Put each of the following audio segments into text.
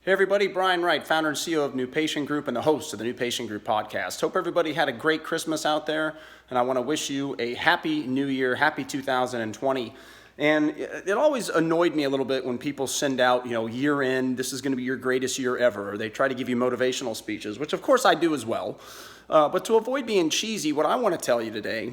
Hey everybody, Brian Wright, founder and CEO of New Patient Group and the host of the New Patient Group podcast. Hope everybody had a great Christmas out there, and I want to wish you a happy new year, happy 2020. And it always annoyed me a little bit when people send out, year end, this is going to be your greatest year ever, or they try to give you motivational speeches, which of course I do as well. But to avoid being cheesy, what I want to tell you today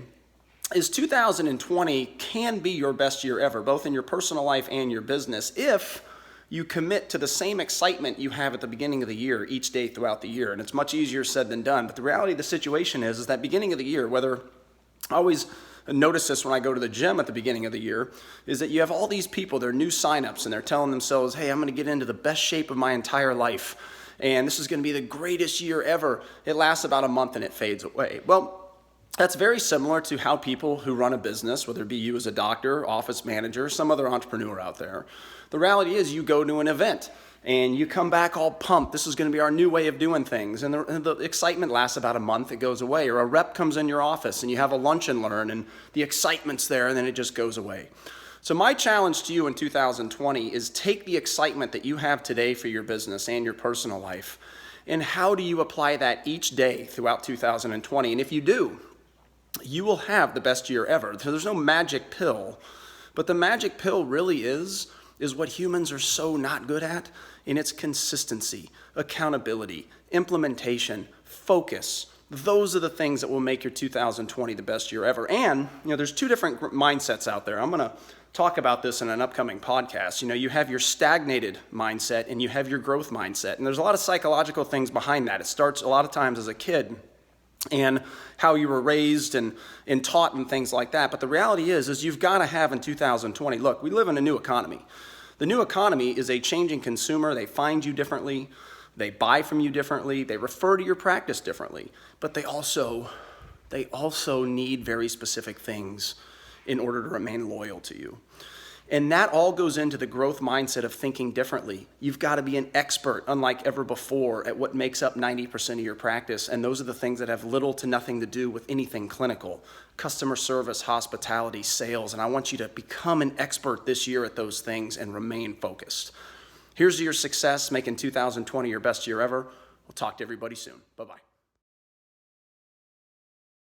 is 2020 can be your best year ever, both in your personal life and your business, if you commit to the same excitement you have at the beginning of the year each day throughout the year. And it's much easier said than done. But the reality of the situation is that beginning of the year, whether I always notice this when I go to the gym at the beginning of the year, is that you have all these people, they're new signups, and they're telling themselves, hey, I'm going to get into the best shape of my entire life. And this is going to be the greatest year ever. It lasts about a month and it fades away. Well, that's very similar to how people who run a business, whether it be you as a doctor, office manager, some other entrepreneur out there, the reality is you go to an event and you come back all pumped. This is going to be our new way of doing things. And the excitement lasts about a month, it goes away. Or a rep comes in your office and you have a lunch and learn and the excitement's there and then it just goes away. So my challenge to you in 2020 is take the excitement that you have today for your business and your personal life, and how do you apply that each day throughout 2020? And if you do, you will have the best year ever. So there's no magic pill, but the magic pill really is what humans are so not good at, and it's consistency, accountability, implementation, focus. Those are the things that will make your 2020 the best year ever. And there's two different mindsets out there. I'm going to talk about this in an upcoming podcast. You have your stagnated mindset and you have your growth mindset. And there's a lot of psychological things behind that. It starts a lot of times as a kid and how you were raised and taught and things like that. But the reality is you've got to have in 2020, look, we live in a new economy. The new economy is a changing consumer. They find you differently. They buy from you differently. They refer to your practice differently. But they also need very specific things in order to remain loyal to you. And that all goes into the growth mindset of thinking differently. You've got to be an expert, unlike ever before, at what makes up 90% of your practice. And those are the things that have little to nothing to do with anything clinical: customer service, hospitality, sales. And I want you to become an expert this year at those things and remain focused. Here's your success, making 2020 your best year ever. We'll talk to everybody soon. Bye-bye.